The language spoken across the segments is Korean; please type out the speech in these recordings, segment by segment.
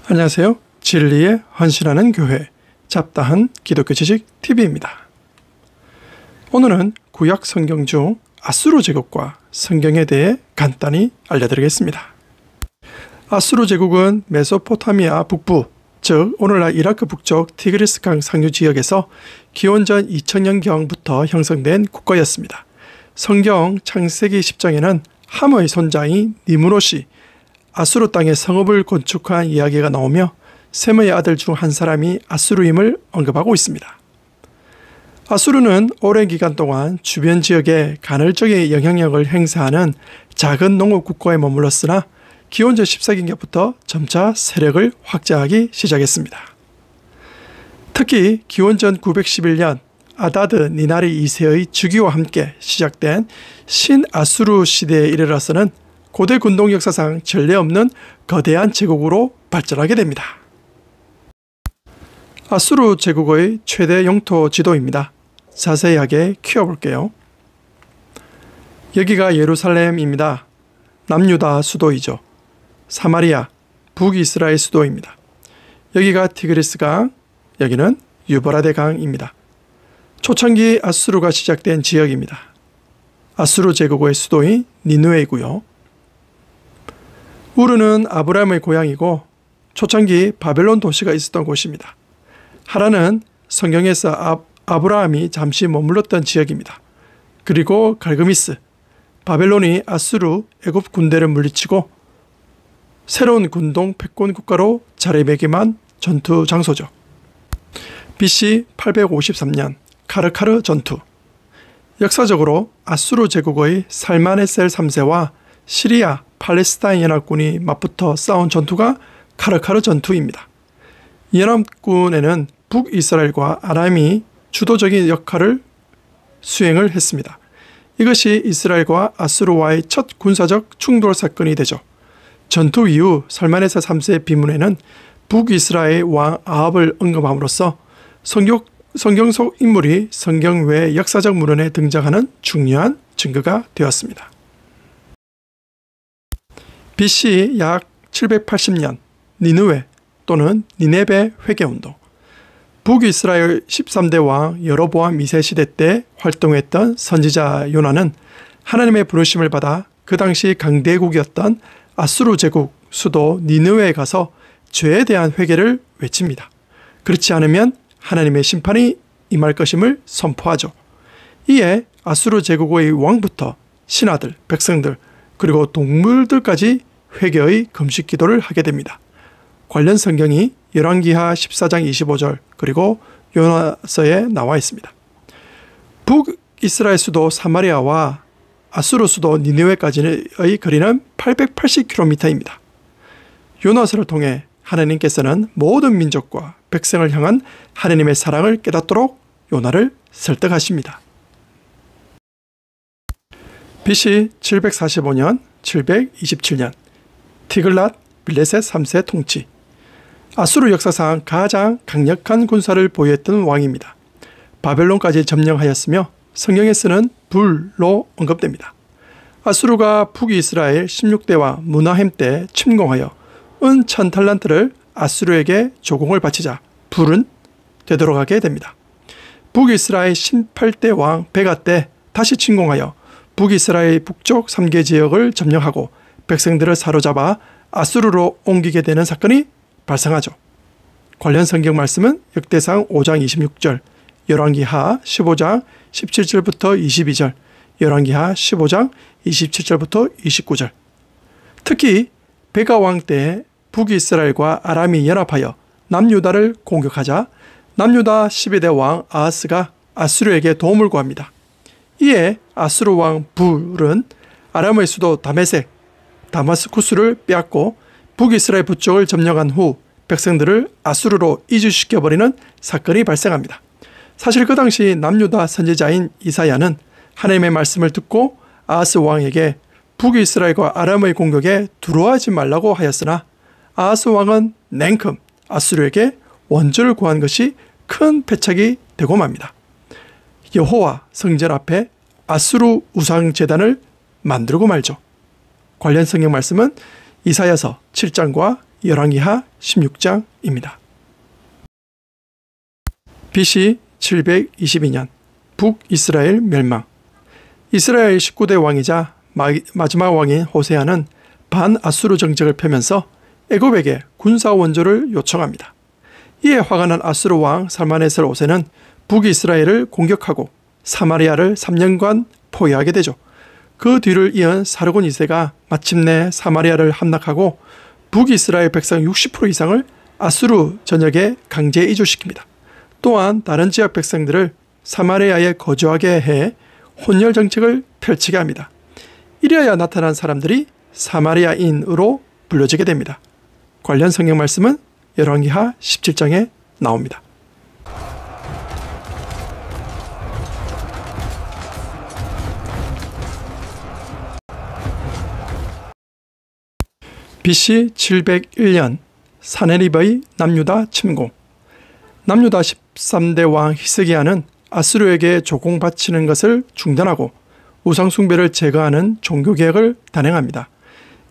안녕하세요. 진리에 헌신하는 교회 잡다한 기독교 지식 TV입니다. 오늘은 구약 성경 중 아수르 제국과 성경에 대해 간단히 알려드리겠습니다. 아수르 제국은 메소포타미아 북부, 즉 오늘날 이라크 북쪽 티그리스강 상류 지역에서 기원전 2000년경부터 형성된 국가였습니다. 성경 창세기 10장에는 함의 손자인 니므롯이 아수르 땅에 성읍을 건축한 이야기가 나오며 셈의 아들 중 한 사람이 아수르임을 언급하고 있습니다. 아수르는 오랜 기간 동안 주변 지역에 간헐적인 영향력을 행사하는 작은 농업 국가에 머물렀으나 기원전 14기경부터 점차 세력을 확장하기 시작했습니다. 특히 기원전 911년 아다드 니나리 2세의 즉위와 함께 시작된 신아수르 시대에 이르러서는 고대 군동 역사상 전례 없는 거대한 제국으로 발전하게 됩니다. 아수르 제국의 최대 영토 지도입니다. 자세하게 키워볼게요. 여기가 예루살렘입니다. 남유다 수도이죠. 사마리아, 북이스라엘 수도입니다. 여기가 티그리스강, 여기는 유브라데 강입니다. 초창기 아수르가 시작된 지역입니다. 아수르 제국의 수도인 니느웨이고요. 우르는 아브라함의 고향이고 초창기 바벨론 도시가 있었던 곳입니다. 하란은 성경에서 아브라함이 잠시 머물렀던 지역입니다. 그리고 갈그미스, 바벨론이 아수르, 애굽 군대를 물리치고 새로운 군동 패권 국가로 자리매김한 전투 장소죠. BC 853년 카르카르 전투. 역사적으로 아수르 제국의 살마네셀 3세와 시리아, 팔레스타인 연합군이 맞붙어 싸운 전투가 카르카르 전투입니다. 이 연합군에는 북이스라엘과 아람이 주도적인 역할을 수행을 했습니다. 이것이 이스라엘과 아수르와의 첫 군사적 충돌 사건이 되죠. 전투 이후 살마네셀 3세의 비문에는 북이스라엘 왕 아합을 언급함으로써 성경 속 인물이 성경 외 역사적 문헌에 등장하는 중요한 증거가 되었습니다. BC 약 780년 니느웨 또는 니네베 회개운동. 북이스라엘 13대 왕 여로보암 2세 시대 때 활동했던 선지자 요나는 하나님의 부르심을 받아 그 당시 강대국이었던 아수르 제국 수도 니느웨에 가서 죄에 대한 회개를 외칩니다. 그렇지 않으면 하나님의 심판이 임할 것임을 선포하죠. 이에 아수르 제국의 왕부터 신하들, 백성들, 그리고 동물들까지 회개의 금식 기도를 하게 됩니다. 관련 성경이 열왕기하 14장 25절 그리고 요나서에 나와 있습니다. 북이스라엘 수도 사마리아와 아수르 수도 니느웨까지의 거리는 880km입니다. 요나서를 통해 하나님께서는 모든 민족과 백성을 향한 하나님의 사랑을 깨닫도록 요나를 설득하십니다. BC 745년, 727년 티글랏 빌레셋 3세 통치. 아수르 역사상 가장 강력한 군사를 보유했던 왕입니다. 바벨론까지 점령하였으며 성경에 쓰는 불로 언급됩니다. 아수르가 북이스라엘 16대와 무나헴 때 침공하여 은 1000탈란트를 아수르에게 조공을 바치자 불은 되돌아가게 됩니다. 북이스라엘 18대 왕 베가 때 다시 침공하여 북이스라엘 북쪽 3개 지역을 점령하고 백성들을 사로잡아 아수르로 옮기게 되는 사건이 발생하죠. 관련 성경 말씀은 역대상 5장 26절, 열왕기하 15장 17절부터 22절, 열왕기하 15장 27절부터 29절. 특히 베가 왕 때 북이스라엘과 아람이 연합하여 남유다를 공격하자 남유다 12대 왕 아하스가 아수르에게 도움을 구합니다. 이에 아수르 왕 불은 아람의 수도 다마스쿠스를 빼앗고 북이스라엘 북쪽을 점령한 후 백성들을 아수르로 이주시켜버리는 사건이 발생합니다. 사실 그 당시 남유다 선지자인 이사야는 하나님의 말씀을 듣고 아하스 왕에게 북이스라엘과 아람의 공격에 두려워하지 말라고 하였으나 아하스 왕은 냉큼 아수르에게 원조를 구한 것이 큰 패착이 되고 맙니다. 여호와 성전 앞에 아수르 우상 제단을 만들고 말죠. 관련 성경 말씀은 이사야서 7장과 열왕기하 16장입니다. BC 722년 북이스라엘 멸망. 이스라엘 19대 왕이자 마지막 왕인 호세아는 반아수르 정책을 펴면서 애굽에게 군사 원조를 요청합니다. 이에 화가 난 아수르 왕 살마네셀 5세는 북이스라엘을 공격하고 사마리아를 3년간 포위하게 되죠. 그 뒤를 이은 사르곤 2세가 마침내 사마리아를 함락하고 북이스라엘 백성 60% 이상을 아수르 전역에 강제 이주시킵니다. 또한 다른 지역 백성들을 사마리아에 거주하게 해 혼혈 정책을 펼치게 합니다. 이래야 나타난 사람들이 사마리아인으로 불려지게 됩니다. 관련 성경 말씀은 열왕기하 17장에 나옵니다. BC 701년 사네립의 남유다 침공. 남유다 13대 왕 히스기야는 아수르에게 조공 바치는 것을 중단하고 우상숭배를 제거하는 종교개혁을 단행합니다.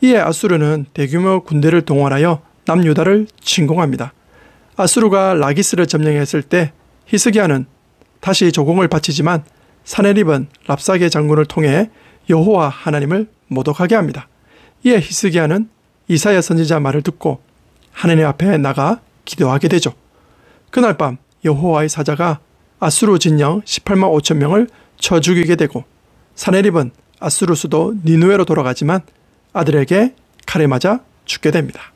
이에 아수르는 대규모 군대를 동원하여 남유다를 침공합니다. 아수르가 라기스를 점령했을 때 히스기야는 다시 조공을 바치지만 사네립은 랍사게 장군을 통해 여호와 하나님을 모독하게 합니다. 이에 히스기야는 이사야 선지자 말을 듣고 하나님 앞에 나가 기도하게 되죠. 그날 밤 여호와의 사자가 아수르 진영 18만 5천 명을 쳐 죽이게 되고 사네립은 아수르 수도 니누에로 돌아가지만 아들에게 칼에 맞아 죽게 됩니다.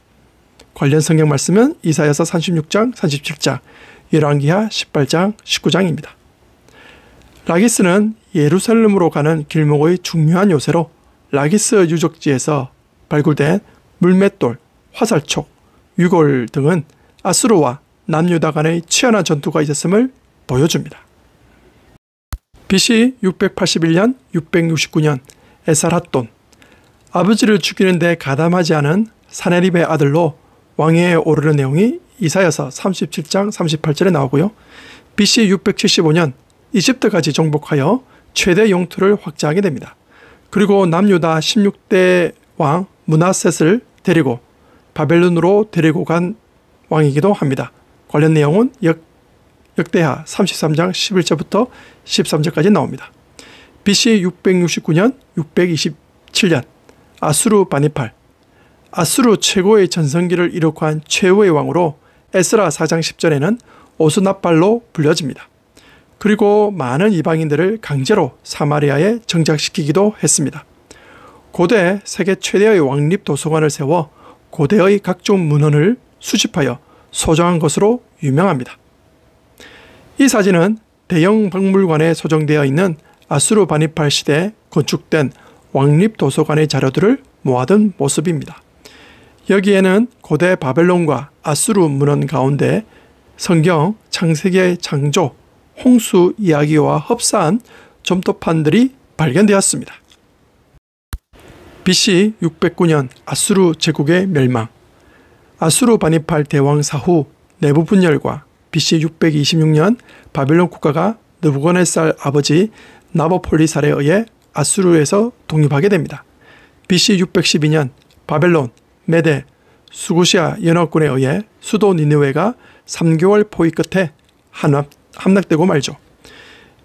관련 성경 말씀은 이사야서 36장, 37장, 열왕기하 18장, 19장입니다. 라기스는 예루살렘으로 가는 길목의 중요한 요새로 라기스 유적지에서 발굴된 물맷돌, 화살촉, 유골 등은 아수르와 남유다 간의 치열한 전투가 있었음을 보여줍니다. BC 681년, 669년 에살핫돈. 아버지를 죽이는 데 가담하지 않은 사네립의 아들로 왕위에 오르는 내용이 이사야서 37장 38절에 나오고요. BC 675년 이집트까지 정복하여 최대 영토를 확장하게 됩니다. 그리고 남유다 16대 왕 므낫셋을 데리고 바벨론으로 데리고 간 왕이기도 합니다. 관련 내용은 역대하 33장 11절부터 13절까지 나옵니다. BC 669년, 627년 아수르 바니팔. 아수르 최고의 전성기를 이룩한 한 최후의 왕으로 에스라 4장 10절에는 오스납발로 불려집니다. 그리고 많은 이방인들을 강제로 사마리아에 정착시키기도 했습니다. 고대 세계 최대의 왕립 도서관을 세워 고대의 각종 문헌을 수집하여 소장한 것으로 유명합니다. 이 사진은 대형 박물관에 소정되어 있는 아수르 바니팔 시대에 건축된 왕립 도서관의 자료들을 모아둔 모습입니다. 여기에는 고대 바벨론과 아수르 문헌 가운데 성경, 창세기의 창조, 홍수 이야기와 흡사한 점토판들이 발견되었습니다. BC 609년 아수르 제국의 멸망. 아수르 바니팔 대왕 사후 내부 분열과 BC 626년 바벨론 국가가 느부갓네살 아버지 나보폴리살에 의해 아수르에서 독립하게 됩니다. BC 612년 바벨론, 메데, 수구시아 연합군에 의해 수도 니느웨가 3개월 포위 끝에 함락되고 말죠.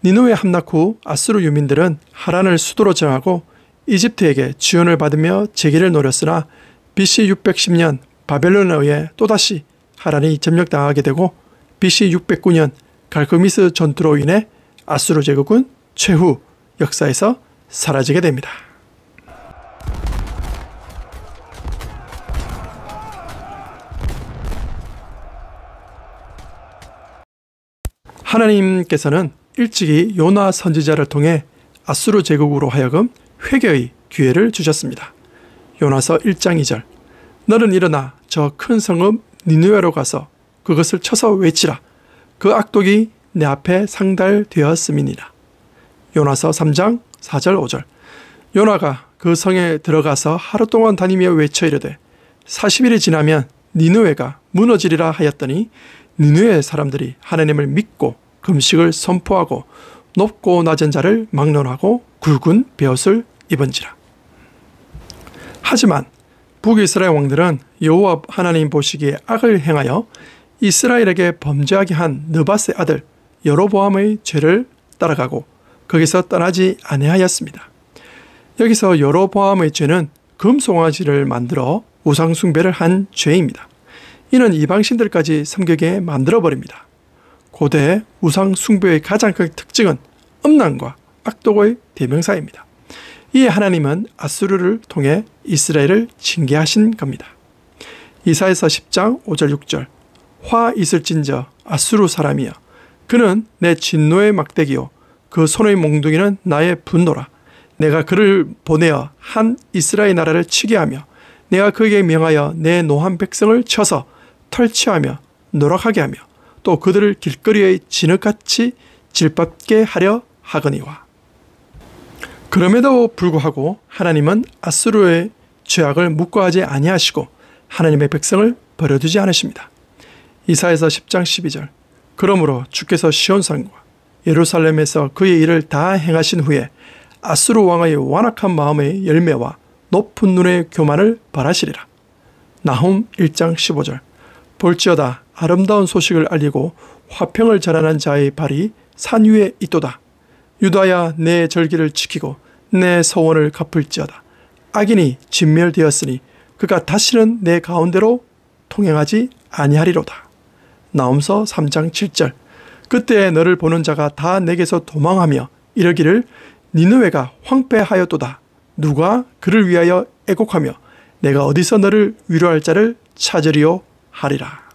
니느웨 함락 후 아수르 유민들은 하란을 수도로 정하고 이집트에게 지원을 받으며 재기를 노렸으나 BC 610년 바벨론에 의해 또다시 하란이 점령당하게 되고 BC 609년 갈그미스 전투로 인해 아수르 제국은 최후 역사에서 사라지게 됩니다. 하나님께서는 일찍이 요나 선지자를 통해 아수르 제국으로 하여금 회개의 기회를 주셨습니다. 요나서 1장 2절. 너는 일어나 저 큰 성읍 니느웨로 가서 그것을 쳐서 외치라. 그 악독이 내 앞에 상달되었음이니라. 요나서 3장 4절 5절. 요나가 그 성에 들어가서 하루 동안 다니며 외쳐 이르되 40일이 지나면 니느웨가 무너지리라 하였더니 니느웨 사람들이 하나님을 믿고 금식을 선포하고 높고 낮은 자를 막론하고 굵은 베옷을 입은지라. 하지만 북이스라엘 왕들은 여호와 하나님 보시기에 악을 행하여 이스라엘에게 범죄하게 한 느밧의 아들 여로보암의 죄를 따라가고 거기서 떠나지 아니하였습니다. 여기서 여로보암의 죄는 금송아지를 만들어 우상 숭배를 한 죄입니다. 이는 이방신들까지 섬기게 만들어버립니다. 고대 우상 숭배의 가장 큰 특징은 음란과 악독의 대명사입니다. 이에 하나님은 아수르를 통해 이스라엘을 징계하신 겁니다. 이사야서 10장 5절 6절 화 있을진저 아수르 사람이여 그는 내 진노의 막대기요 그 손의 몽둥이는 나의 분노라. 내가 그를 보내어 한 이스라엘 나라를 치게 하며 내가 그에게 명하여 내 노한 백성을 쳐서 털취하며 노락하게 하며 또 그들을 길거리의 진흙같이 질밟게 하려 하거니와. 그럼에도 불구하고 하나님은 아수르의 죄악을 묵과하지 아니하시고 하나님의 백성을 버려두지 않으십니다. 이사야서 10장 12절 그러므로 주께서 시온산과 예루살렘에서 그의 일을 다 행하신 후에 아수르 왕의 완악한 마음의 열매와 높은 눈의 교만을 발하시리라. 나훔 1장 15절 볼지어다 아름다운 소식을 알리고 화평을 전하는 자의 발이 산 위에 있도다. 유다야 내 절기를 지키고 내 서원을 갚을지어다. 악인이 진멸되었으니 그가 다시는 내 가운데로 통행하지 아니하리로다. 나홈서 3장 7절 그때 너를 보는 자가 다 내게서 도망하며 이르기를 니느웨가 황폐하였도다. 누가 그를 위하여 애곡하며 내가 어디서 너를 위로할 자를 찾으리요 하리라.